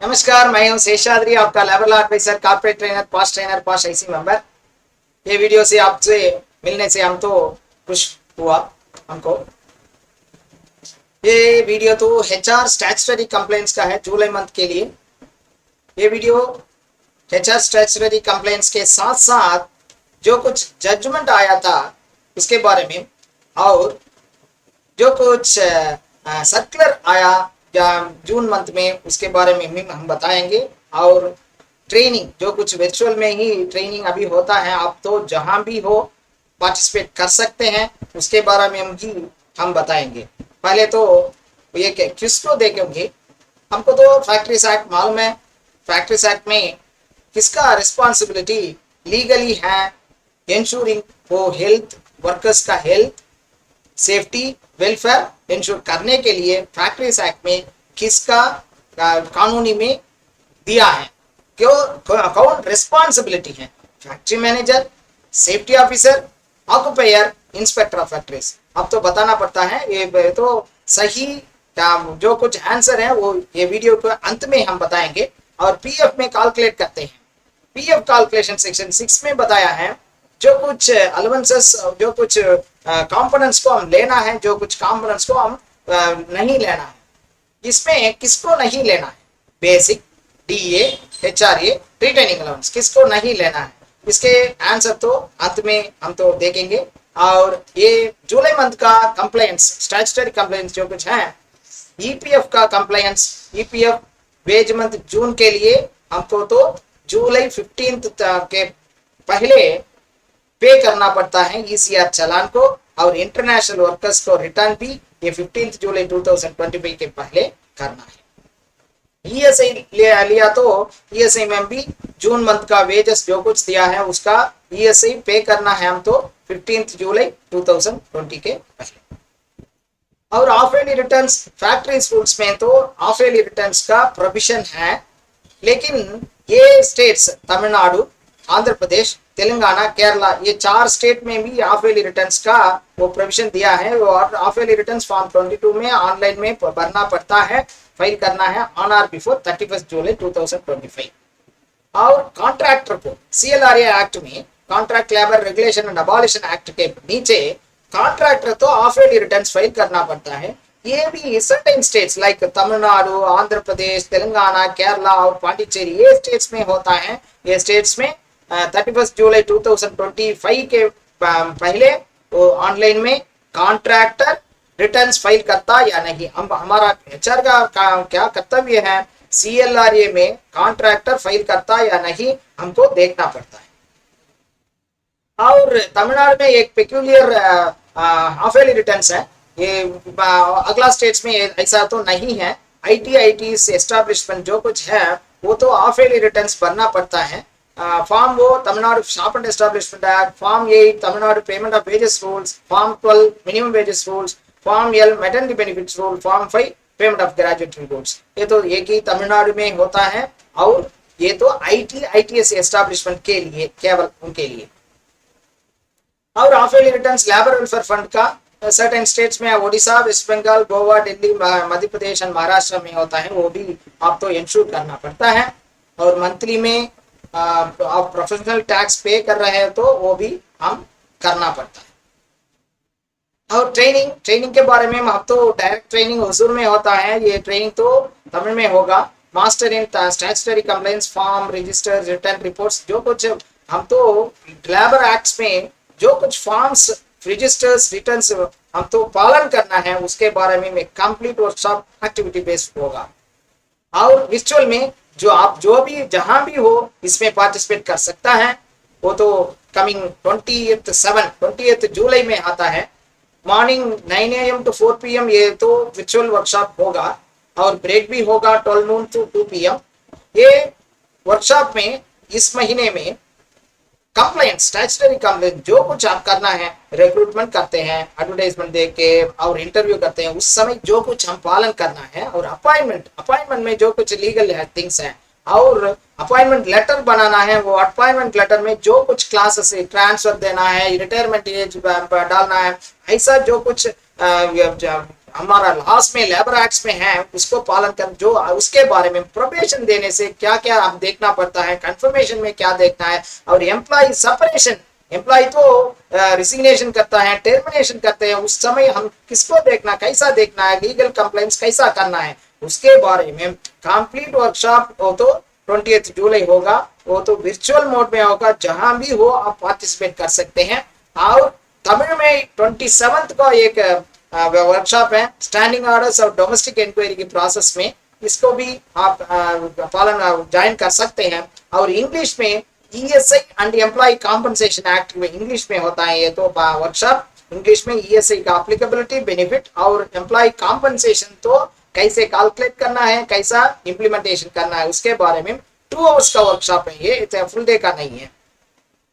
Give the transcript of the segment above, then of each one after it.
नमस्कार, मैं हूं शेषाद्री, आपका लेवल एडवाइजर, कॉर्पोरेट ट्रेनर, पास आईसी मेंबर। ये वीडियो से आपसे मिलने से हम तो खुश हुआ। हमको ये वीडियो तो एचआर स्टैट्यूटरी कंप्लेंट्स का है जुलाई मंथ के लिए। ये वीडियो एचआर स्टैट्यूटरी कंप्लेंट्स के साथ साथ जो कुछ जजमेंट आया था उसके बारे में, और जो कुछ सर्कुलर आया या जून मंथ में उसके बारे में हम बताएंगे। और ट्रेनिंग जो कुछ वर्चुअल में ही ट्रेनिंग अभी होता है, आप तो जहां भी हो पार्टिसिपेट कर सकते हैं, उसके बारे में हम बताएंगे। पहले तो ये किसको देखेंगे, हमको तो फैक्ट्रीज एक्ट मालूम है। फैक्ट्रीज एक्ट में किसका रिस्पॉन्सिबिलिटी लीगली है, इंश्योरिंग वो हेल्थ वर्कर्स का हेल्थ सेफ्टी वेलफेयर इंश्योर करने के लिए फैक्ट्रीज एक्ट में किसका कानूनी में दिया है, क्यों कौन रिस्पॉन्सिबिलिटी है। Factory manager, safety officer, occupier, inspector of factories. अब तो बताना पड़ता है। ये तो सही जो कुछ आंसर है वो ये वीडियो के अंत में हम बताएंगे। और पीएफ में कैलकुलेट करते हैं। पीएफ कैलकुलेशन सेक्शन 6 में बताया है जो कुछ अलाउंसेस, जो कुछ कंपोनेंट्स को हम लेना है, जो कुछ कंपोनेंट्स को हम नहीं लेना है। इसमें किसको नहीं लेना है, basic, DA, HRA, retaining allowance किसको नहीं लेना है, इसके आंसर तो अंत में हम तो देखेंगे। और ये जुलाई मंथ का कंप्लेंट्स, स्टैट्यूटरी कंप्लेंट्स जो कुछ है, ईपीएफ का कंप्लेंट्स, ईपीएफ वेज मंथ जून के लिए हमको तो जुलाई 15 के पहले पे करना पड़ता है ईसीआर चालान को। और इंटरनेशनल वर्कर्स को रिटर्न भी ये 15 जुलाई 2025 के पहले करना है। ईएसआई लिया तो ईएसआई में भी जून मंथ का वेजेस जो कुछ दिया है उसका ईएसआई पे करना है हम तो 15 जुलाई 2020 के पहले। और of yearly returns, factory rules में तो ऑफ ईयरली रिटर्न्स का प्रोविजन है, लेकिन ये स्टेट्स तमिलनाडु, आंध्र प्रदेश, तेलंगाना, केरला, ये 4 स्टेट में भी हाफ ईयरली रिटर्न्स का वो प्रोविजन दिया है। और हाफ ईयरली रिटर्न्स फॉर्म 22 में ऑनलाइन में भरना पड़ता है, फाइल करना है ऑन आर बिफोर 31 जुलाई 2025। और कॉन्ट्रैक्टर को सीएलआरए एक्ट में, contract labour regulation and abolition act के नीचे कॉन्ट्रैक्टर तो हाफ ईयरली रिटर्न्स फाइल करना पड़ता है। ये भी certain states like Tamil Nadu, Andhra Pradesh, Telangana, Kerala और पांडिचेरी, ये स्टेट्स में होता है। ये स्टेट्स में 31 जुलाई 2025 के पहले वो ऑनलाइन में कॉन्ट्रैक्टर रिटर्न्स फाइल करता या नहीं। हम हमारा एचआर का क्या कर्तव्य है, सीएलआरए में कॉन्ट्रैक्टर फाइल करता या नहीं हमको देखना पड़ता है। और तमिलनाडु में एक पेक्यूलियर हाफ ईयरली रिटर्न्स है। ये अगला स्टेट्स में ऐसा तो नहीं है। आईटी एस्टैब्लिशमेंट जो कुछ है वो तो हाफ ईयरली रिटर्न्स भरना पड़ता है। फॉर्म वो Tamil Nadu shop and establishment act, form 8 Tamil Nadu payment of wages rules, form 12 minimum wages rules, form L maternity benefits rule, form 5 payment of gratuity rules. ये तो एक ही तमिलनाडु में होता है। और ये तो आईटीएस एस्टैब्लिशमेंट के लिए, केवल उनके लिए। और half yearly returns labour welfare fund का सर्टेन स्टेट्स में ओडिशा, वेस्ट बंगाल, गोवा, दिल्ली, मध्य प्रदेश और महाराष्ट्र में होता है, वो भी आप तो इंश्योर करना पड़ता है। और मंथली में आप प्रोफेशनल टैक्स पे कर रहे हैं तो वो भी हम करना पड़ता है। और ट्रेनिंग के बारे में हम तो डायरेक्ट ट्रेनिंग हुजूर में होता है। ये ट्रेनिंग तो तमिल में होगा। Master in statutory complaints, form, register, return reports, जो कुछ हम तो लेबर एक्ट्स में जो कुछ फॉर्म्स, रजिस्टर्स, रिटर्न्स हम तो पालन करना है, उसके बारे में कंप्लीट वर्कशॉप एक्टिविटी बेस्ड होगा। और विजुअल में जो आप जो भी जहां भी हो इसमें पार्टिसिपेट कर सकता है। वो तो कमिंग 20th जुलाई में आता है। मॉर्निंग 9 AM to 4 PM ये तो विजुअल वर्कशॉप होगा। और ब्रेक भी होगा 12 noon to 2 PM। ये वर्कशॉप में इस महीने में कंप्लेंट, स्टैट्यूटरी कंप्लेंट जो कुछ आप करना है, रिक्रूटमेंट करते हैं, एडवर्टाइजमेंट दे के और इंटरव्यू करते हैं, उस समय जो कुछ हम पालन करना है। और अपॉइंटमेंट में जो कुछ लीगल है थिंग्स है, और अपॉइंटमेंट लेटर बनाना है। वो अपॉइंटमेंट लेटर में जो कुछ क्लासेस ट्रांसफर देना है, रिटायरमेंट एज डालना है, ऐसा जो कुछ हमारा लॉस में लेबर एक्ट्स में है उसको पालन कर, जो उसके बारे में प्रोबेशन देने से क्या क्या हम देखना पड़ता है, कंफर्मेशन में क्या देखना है, और एम्प्लॉय सेपरेशन, एम्प्लॉय तो रिजिग्नेशन करता है, टर्मिनेशन करते हैं, उस समय हम किसको देखना, कैसा देखना है, लीगल कंप्लेंट्स कैसा करना है, उसके बारे में कंप्लीट वर्कशॉप हो तो 20 जुलाई होगा, वो तो वर्चुअल मोड में होगा, जहां भी हो आप पार्टिसिपेट कर सकते हैं। और तमिल में 27 को एक वर्कशॉप है स्टैंडिंग ऑर्डर्स और डोमेस्टिक इंक्वायरी की प्रोसेस में, इसको भी आप पालन ज्वाइन कर सकते हैं। और इंग्लिश में ESI and employee compensation act में इंग्लिश में होता है ये तो वर्कशॉप, इंग्लिश में ईएसआई का एप्लीकेबिलिटी, बेनिफिट और एम्प्लॉय कॉम्पनसेशन तो कैसे कैलकुलेट करना है, कैसा इंप्लीमेंटेशन करना है, उसके बारे में 2 आवर्स का वर्कशॉप है ये, फुल डे का नहीं है।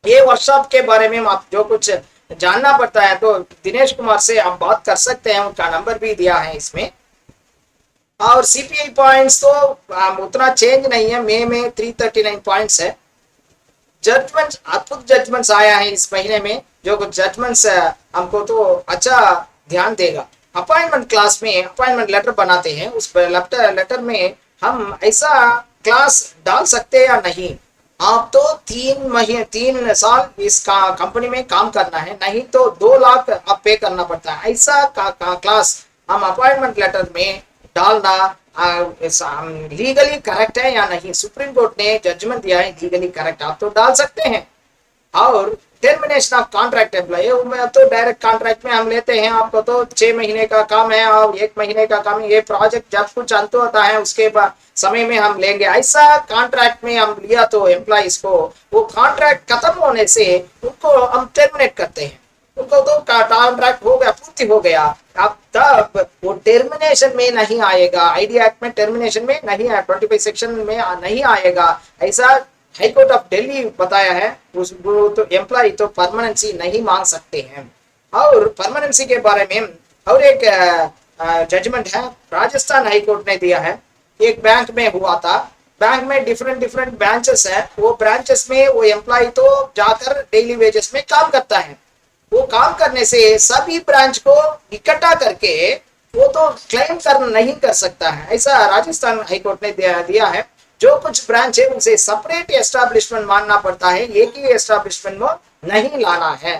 ये वर्कशॉप के बारे में आप जो कुछ जानना पड़ता है तो दिनेश कुमार से आप बात कर सकते हैं, उनका नंबर भी दिया है इसमें। और सीपीआई पॉइंट्स तो उतना चेंज नहीं है, मई में 339 पॉइंट्स है। जजमेंट्स, अद्भुत जजमेंट्स आया है इस महीने में, जो कुछ जजमेंट्स हमको तो अच्छा ध्यान देगा। अपॉइंटमेंट क्लास में अपॉइंटमेंट लेटर बनाते हैं, उस लेटर में हम ऐसा क्लास डाल सकते हैं या नहीं, आप तो 3 साल इस कंपनी में काम करना है, नहीं तो 2 लाख आप पे करना पड़ता है, ऐसा क्लास हम अपॉइंटमेंट लेटर में डालना लीगली करेक्ट है या नहीं, सुप्रीम कोर्ट ने जजमेंट दिया है लीगली करेक्ट, आप तो डाल सकते हैं। और टर्मिनेशन ऑफ कॉन्ट्रैक्ट एम्प्लॉय, तो डायरेक्ट कॉन्ट्रैक्ट में हम लेते हैं, आपको तो 6 महीने का काम है और 1 महीने का काम है, ये प्रोजेक्ट जब कुछ अंत होता है उसके बाद समय में हम लेंगे, ऐसा कॉन्ट्रैक्ट में हम लिया तो एम्प्लॉइज को वो कॉन्ट्रैक्ट खत्म होने से उनको हम टर्मिनेट करते हैं, उनको तो कॉन्ट्रैक्ट हो गया, पूर्ति हो गया, अब तब वो टर्मिनेशन में नहीं आएगा, आईडी एक्ट में टर्मिनेशन में नहीं आएगा, 25 सेक्शन में नहीं आएगा, ऐसा हाई कोर्ट ऑफ दिल्ली बताया है। उस तो एम्प्लॉय तो परमानेंसी नहीं मांग सकते हैं। और परमानेंसी के बारे में और एक जजमेंट है राजस्थान हाई कोर्ट ने दिया है, एक बैंक में हुआ था, बैंक में डिफरेंट ब्रांचेस है, वो ब्रांचेस में वो एम्प्लॉय तो जाकर डेली वेजेस में काम करता है, वो काम करने से सभी ब्रांच को इकट्ठा करके वो तो क्लेम नहीं कर सकता है, ऐसा राजस्थान हाईकोर्ट ने दिया है। जो कुछ ब्रांच है उसे सेपरेट एस्टैब्लिशमेंट मानना पड़ता है, एक ही एस्टैब्लिशमेंट में नहीं लाना है।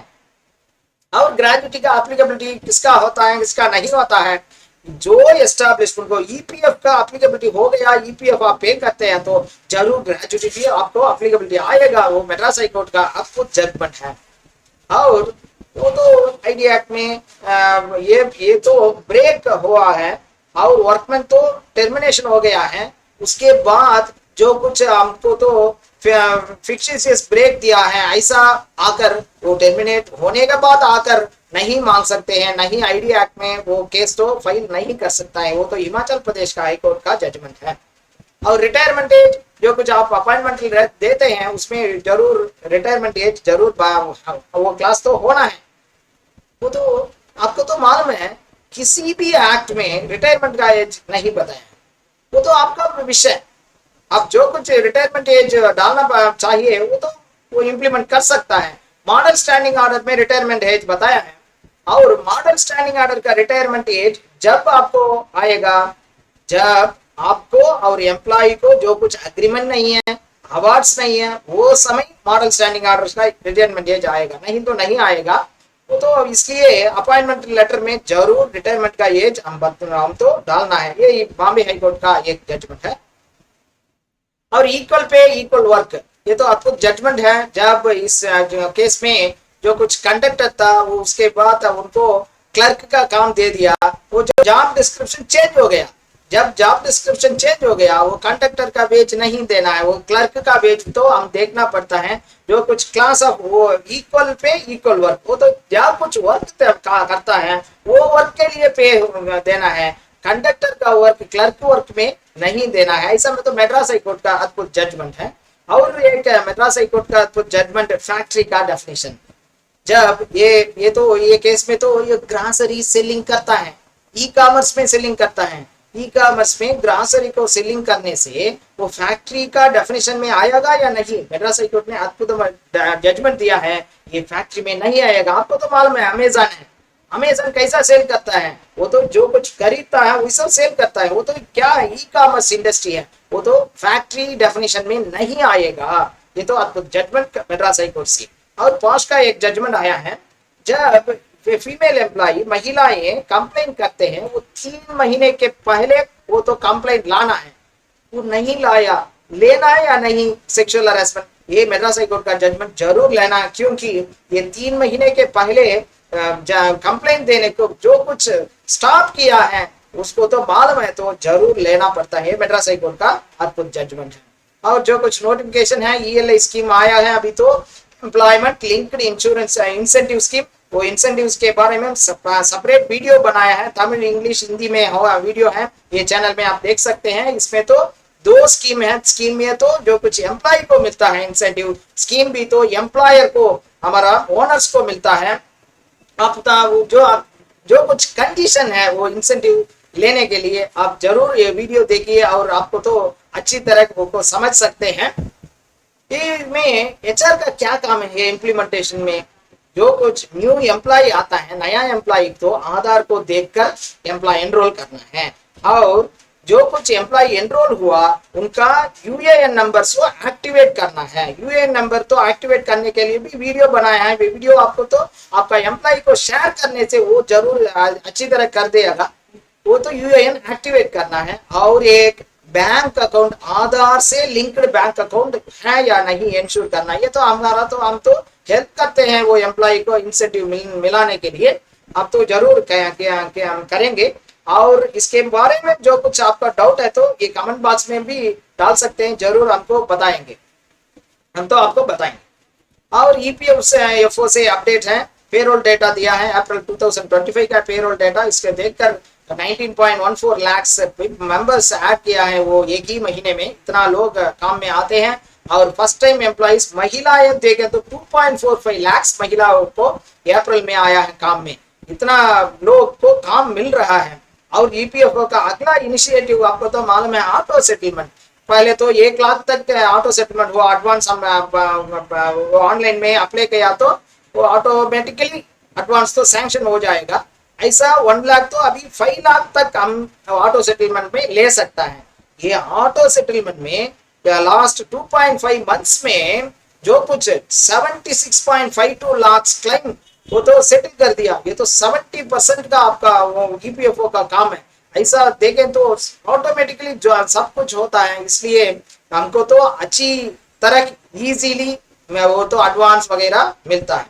और ग्रेजुटी का एप्लीकेबिलिटी किसका होता है किसका नहीं होता है, जो एस्टैब्लिशमेंट को ईपीएफ का एप्लीकेबिलिटी हो गया, ईपीएफ आप पे करते हैं तो जरूर ग्रेजुटी भी आपको एप्लीकेबिलिटी आएगा, वो मद्रास हाई कोर्ट का अद्भुत जजमेंट है। और वो तो आईडी एक्ट में ये तो ब्रेक हुआ है और वर्कमैन तो टर्मिनेशन हो गया है, उसके बाद जो कुछ हमको तो फिक्सियस ब्रेक दिया है, ऐसा आकर वो टर्मिनेट होने के बाद आकर नहीं मांग सकते हैं, नहीं आईडी एक्ट में वो केस तो फाइल नहीं कर सकता है, वो तो हिमाचल प्रदेश का हाईकोर्ट का जजमेंट है। और रिटायरमेंट एज जो कुछ आप अपॉइंटमेंट देते हैं उसमें जरूर रिटायरमेंट एज जरूर वो क्लास तो होना है, वो तो आपको तो मालूम है किसी भी एक्ट में रिटायरमेंट का एज नहीं बताया, वो तो आपका विषय, आप जो कुछ रिटायरमेंट एज डालना चाहिए वो इंप्लीमेंट कर सकता है। मॉडल स्टैंडिंग ऑर्डर में रिटायरमेंट एज बताया है, और मॉडल स्टैंडिंग ऑर्डर का रिटायरमेंट एज जब आपको आएगा जब आपको और एम्प्लॉय को जो कुछ एग्रीमेंट नहीं है, अवार्ड्स नहीं है, वो समय मॉडल स्टैंडिंग ऑर्डर का रिटायरमेंट एज आएगा, नहीं तो नहीं आएगा। वो तो इसलिए अपॉइंटमेंट लेटर में जरूर रिटायरमेंट का एज हम तो डालना है, ये बॉम्बे हाईकोर्ट का एक जजमेंट है। और इक्वल पे इक्वल वर्क, ये तो अद्भुत जजमेंट है, जब इस केस में जो कुछ कंडक्टर था वो उसके बाद उनको क्लर्क का काम दे दिया, वो जो जॉब डिस्क्रिप्शन चेंज हो गया, जब जॉब डिस्क्रिप्शन चेंज हो गया वो कंडक्टर का वेज नहीं देना है, वो क्लर्क का वेज तो हम देखना पड़ता है, जो कुछ क्लास ऑफ वो इक्वल पे इक्वल वर्क, वो तो जब कुछ वर्क करता है वो वर्क के लिए पे देना है, कंडक्टर का वर्क क्लर्क वर्क में नहीं देना है, ऐसा में तो मद्रास हाईकोर्ट का अद्भुत जजमेंट है। और एक मद्रास हाईकोर्ट का अद्भुत जजमेंट फैक्ट्री का डेफिनेशन, जब ये केस में तो ये ग्रासरी सेलिंग करता है, ई कॉमर्स में सेलिंग करता है, ई कॉमर्स में ग्रासरी को सेलिंग करने से वो फैक्ट्री का डेफिनेशन में आएगा या नहीं, मद्रास हाई कोर्ट ने अद्भुत जजमेंट दिया है, ये फैक्ट्री में नहीं आएगा। आपको तो मालूम है अमेजन है, अमेजन कैसा सेल करता है, वो तो जो कुछ खरीदता है वो सब सेल करता है, वो तो क्या ई कॉमर्स इंडस्ट्री है, वो तो फैक्ट्री डेफिनेशन में नहीं आएगा। ये तो आपको जजमेंट मद्रास हाई कोर्ट से और पॉश का एक जजमेंट आया है, जब फीमेल एम्प्लॉय महिलाएं कंप्लेन करते हैं, वो 3 महीने के पहले वो तो कंप्लेंट लाना है, वो नहीं लाया, लेना है या नहीं सेक्सुअल हरासमेंट, ये मद्रास हाई कोर्ट का जजमेंट जरूर लेना है, क्योंकि ये 3 महीने के पहले कंप्लेंट देने को जो कुछ स्टॉप किया है उसको तो मालूम है, तो जरूर लेना पड़ता है। मद्रास हाई कोर्ट का अद्भुत जजमेंट है। और जो कुछ नोटिफिकेशन है, ईएलआई स्कीम आया है अभी तो, employment linked insurance incentive scheme, वो इंसेंटिव्स के बारे में सेपरेट वीडियो बनाया है, तमिल इंग्लिश हिंदी में हो वीडियो है, ये चैनल में आप देख सकते हैं। इसमें तो 2 स्कीम है, स्कीम में तो जो कुछ एम्प्लॉय को मिलता है इंसेंटिव, स्कीम भी तो एम्प्लॉयर को, हमारा ओनर्स को मिलता है। आप जो कुछ कंडीशन है वो इंसेंटिव लेने के लिए आप जरूर ये वीडियो देखिए, और आपको तो अच्छी तरह वो समझ सकते हैं। में एचआर का क्या काम है, ये इम्प्लीमेंटेशन में जो कुछ न्यू एम्प्लॉय आता है, नया एम्प्लॉय, तो आधार को देखकर एम्प्लॉय एनरोल करना है, और जो कुछ एम्प्लॉय एनरोल हुआ उनका यूएएन नंबर को एक्टिवेट करना है। यूएएन नंबर तो एक्टिवेट करने के लिए भी वीडियो बनाया है, वीडियो आपको तो आपका एम्प्लॉय को शेयर करने से वो जरूर अच्छी तरह कर देगा। वो तो यूएएन एक्टिवेट करना है, और एक बैंक अकाउंट आधार से लिंक्ड बैंक अकाउंट है या नहीं इंश्योर करना है। ये तो हमारा तो हम तो हेल्प करते हैं वो एम्प्लॉय को इंसेंटिव मिलाने के लिए, आप तो जरूर करेंगे। और इसके बारे में जो कुछ आपका डाउट है तो ये कमेंट बॉक्स में भी डाल सकते हैं, जरूर हमको बताएंगे, हम तो आपको बताएंगे। और ईपीएफ से एफओ से अपडेट है, पेरोल डेटा दिया है अप्रैल 2025 का पेरोल डेटा, इसके देखकर 19.14 लाख मेंबर्स ऐड किया है वो एक ही महीने में, इतना लोग काम में आते हैं। और फर्स्ट टाइम एम्प्लॉइज महिलाएं देखें तो 2.45 लाख महिलाओं को अप्रैल में आया है काम में, इतना लोग को काम मिल रहा है। और ईपीएफओ का अगला इनिशिएटिव आपको तो मालूम है, ऑटो सेटलमेंट। पहले तो 1 लाख तक ऑटो सेटलमेंट हुआ, एडवांस हम ऑनलाइन में अप्लाई किया तो वो ऑटोमेटिकली एडवांस तो सैंक्शन हो जाएगा। ऐसा 1 लाख तो अभी 5 लाख तक हम ऑटो सेटलमेंट में ले सकता है। ये ऑटो सेटलमेंट में लास्ट 2.5 मंथ्स में जो कुछ 76.52 लाख क्लेम वो तो सेटल कर दिया, ये तो 70% का आपका वो ईपीएफओ का काम है। ऐसा देखें तो ऑटोमेटिकली जो सब कुछ होता है, इसलिए हमको तो अच्छी तरह इजीली वो तो एडवांस वगैरह मिलता है।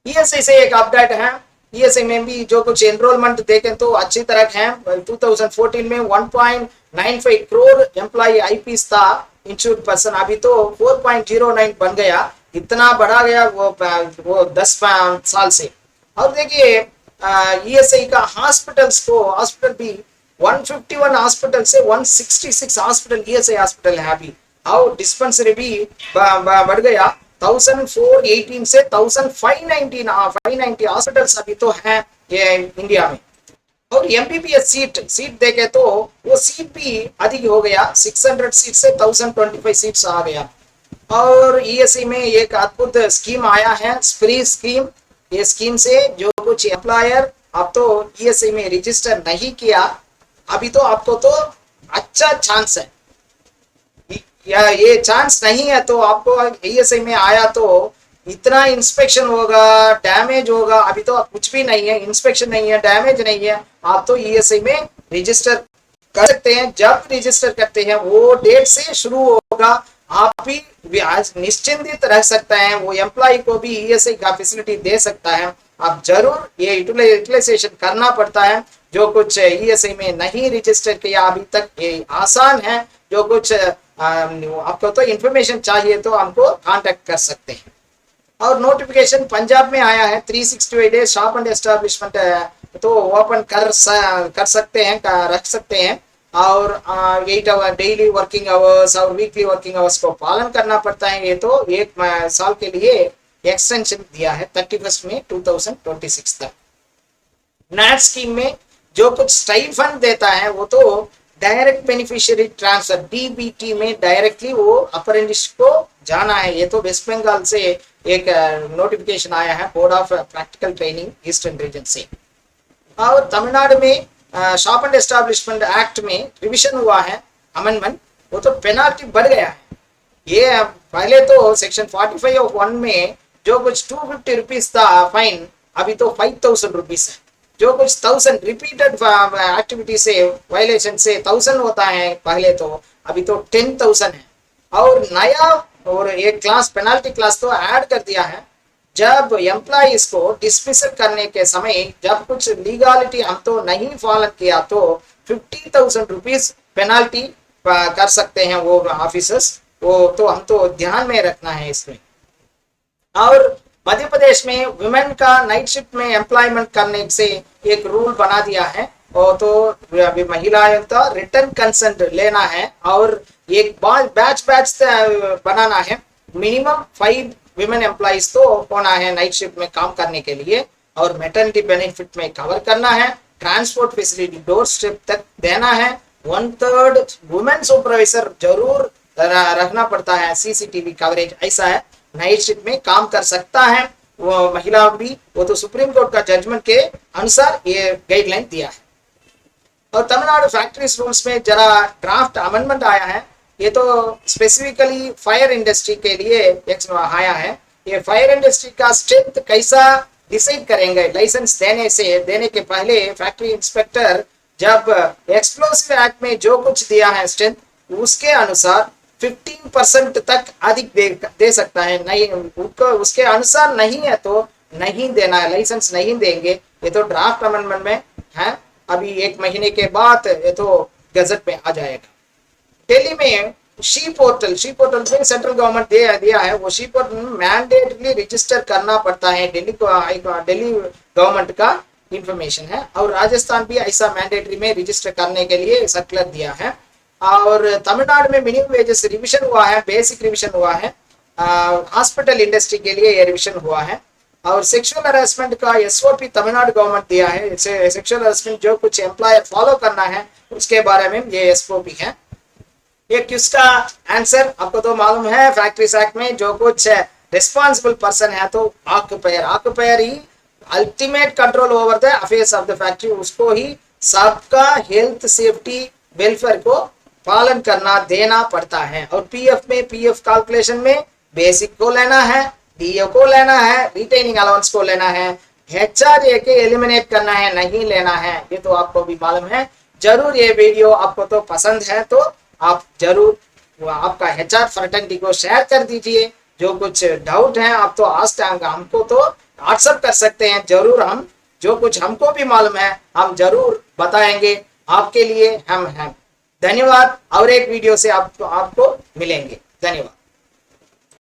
ईएसआई से एक अपडेट है, ईएसआई में भी जो कुछ एनरोलमेंट देखें तो अच्छी तरह है। 2014 में 1.95 करोड़ एम्प्लॉय आईपीएस था इंश्योर्ड पर्सन, अभी तो 4.09 बन गया, इतना बढ़ा गया वो 10 साल से। और देखिए ईएसआई का हॉस्पिटल्स को, हॉस्पिटल भी 151 हॉस्पिटल से 166 हॉस्पिटल ईएसआई हॉस्पिटल है अभी, और डिस्पेंसरी भी बढ़ गया 1418 से 1590 हॉस्पिटल्स अभी तो हैं ये इंडिया में। और एमबीबीएस सीट देखे तो वो सीट भी अधिक हो गया, 600 सीट से 1025 सीट्स आ गया। और ईएसआई में एक अद्भुत स्कीम आया है, फ्री स्कीम। ये स्कीम से जो कुछ एम्प्लॉयर अब तो ईएसआई में रजिस्टर नहीं किया, अभी तो आपको तो अच्छा चांस है, या ये चांस नहीं है तो आपको ईएसआई में आया तो इतना इंस्पेक्शन होगा, डैमेज होगा, अभी तो कुछ भी नहीं है, इंस्पेक्शन नहीं है, डैमेज नहीं है, आप तो ईएसआई में रजिस्टर कर सकते हैं। जब रजिस्टर करते हैं वो डेट से शुरू होगा, आप भी आज निश्चिंत रह सकते हैं, वो एम्प्लॉय को भी ईएसआई का फैसिलिटी दे सकता है। आप जरूर ये यूटिलाइजेशन करना पड़ता है, जो कुछ ईएसआई में नहीं रजिस्टर किया अभी तक, ये आसान है। जो कुछ आपको तो इंफॉर्मेशन चाहिए तो हमको कांटेक्ट कर सकते हैं। और नोटिफिकेशन पंजाब में आया है, 368 डेज शॉप एंड एस्टेब्लिशमेंट तो ओपन कर सकते हैं, रख सकते हैं। और 8 आवर डेली वर्किंग आवर्स और वीकली वर्किंग आवर्स को पालन करना पड़ता है। ये तो 1 साल के लिए एक्सटेंशन दिया है 31 मई 2026 तक। नैट स्कीम में जो कुछ स्टाइफंड देता है वो तो डायरेक्ट बेनिफिशियरी ट्रांसफर डीबीटी में डायरेक्टली वो अप्रेंटिस को जाना है। ये तो वेस्ट बंगाल से एक नोटिफिकेशन आया है board of practical training eastern region से। और तमिलनाडु में शॉप एंड एस्टैब्लिशमेंट एक्ट में रिविजन हुआ है, अमेंडमेंट, वो तो पेनाल्टी बढ़ गया है। ये पहले तो सेक्शन 45 ऑफ 1 में जो कुछ 250 रुपीज था फाइन, अभी तो 5000 रुपीज है। जो कुछ 1000 रिपीटेड एक्टिविटी से वायलेशन से 1000 होता है पहले, तो अभी तो 10,000 है। और नया और एक क्लास पेनाल्टी क्लास तो ऐड कर दिया है। जब एम्प्लॉइज को डिसमिस करने के समय जब कुछ लीगलिटी हम तो नहीं फॉलो किया तो 50,000 रुपीज पेनाल्टी कर सकते हैं वो ऑफिसर्स। वो तो हम तो ध्यान में रखना है इसमें। और मध्य प्रदेश में वुमेन का नाइट शिफ्ट में एम्प्लॉयमेंट करने से एक रूल बना दिया है, और तो अभी महिलाओं का रिटर्न कंसेंट लेना है और एक बैच बनाना है। मिनिमम 5 विमेन एम्प्लॉइज तो होना है नाइट शिफ्ट में काम करने के लिए, और मैटरनिटी बेनिफिट में कवर करना है। ट्रांसपोर्ट फैसिलिटी डोर स्टेप तक देना है। 1/3 वुमेन सुपरवाइजर जरूर रखना पड़ता है। सीसीटीवी कवरेज ऐसा है, नाइट शिफ्ट में काम कर सकता है वो महिला भी, वो तो सुप्रीम कोर्ट का जजमेंट के अनुसार ये गाइडलाइन दिया है। और तमिलनाडु फैक्ट्रीज रूल्स में जरा ड्राफ्ट अमेंडमेंट आया है। ये तो स्पेसिफिकली फायर इंडस्ट्री के लिए आया है। ये फायर इंडस्ट्री का स्ट्रेंथ कैसा डिसाइड करेंगे लाइसेंस देने के पहले फैक्ट्री इंस्पेक्टर जब एक्सप्लोसिव एक्ट में जो कुछ दिया है स्ट्रेंथ, उसके अनुसार 15% तक अधिक दे सकता है। नहीं उसके अनुसार नहीं है तो नहीं देना है, लाइसेंस नहीं देंगे। ये तो ड्राफ्ट अमेंडमेंट में है, अभी 1 महीने के बाद ये तो गजट में आ जाएगा। दिल्ली में शी पोर्टल में सेंट्रल गवर्नमेंट दिया है, वो शी पोर्टल मैंडेटली रजिस्टर करना पड़ता है। दिल्ली गवर्नमेंट का इंफॉर्मेशन है, और राजस्थान भी ऐसा मैंडेटरी में रजिस्टर करने के लिए सर्कुलर दिया है। और तमिलनाडु में मिनिमम वेजेस रिविजन हुआ है, बेसिक रिविजन हुआ है। हॉस्पिटल इंडस्ट्री के लिए ये रिविजन हुआ है। और सेक्सुअल हरासमेंट का एसओपी तमिलनाडु गवर्नमेंट दिया है। सेक्सुअल हरासमेंट जो कुछ एम्प्लॉयर फॉलो करना है उसके बारे में ये एसओपी है। ये किसका आंसर आपको तो मालूम है, फैक्ट्रीज एक्ट में जो कुछ रिस्पॉन्सिबल पर्सन है तो occupier he ultimate control over the affairs of the factory, उसको ही सबका हेल्थ सेफ्टी वेलफेयर को पालन करना देना पड़ता है। और पीएफ कैलकुलेशन में बेसिक को लेना है, डीए को लेना है, रिटेनिंग अलाउंस को लेना है, एचआरए के एलिमिनेट करना है, नहीं लेना है। ये तो आपको भी मालूम है। जरूर ये वीडियो आपको तो पसंद है तो आप जरूर आपका एचआर फ्रेटर्निटी को शेयर कर दीजिए। जो कुछ डाउट है आप तो आज हमको तो व्हाट्सएप कर सकते हैं। जरूर हम जो कुछ हमको भी मालूम है हम जरूर बताएंगे आपके लिए। हम हैं। धन्यवाद। और एक वीडियो से आपको मिलेंगे। धन्यवाद।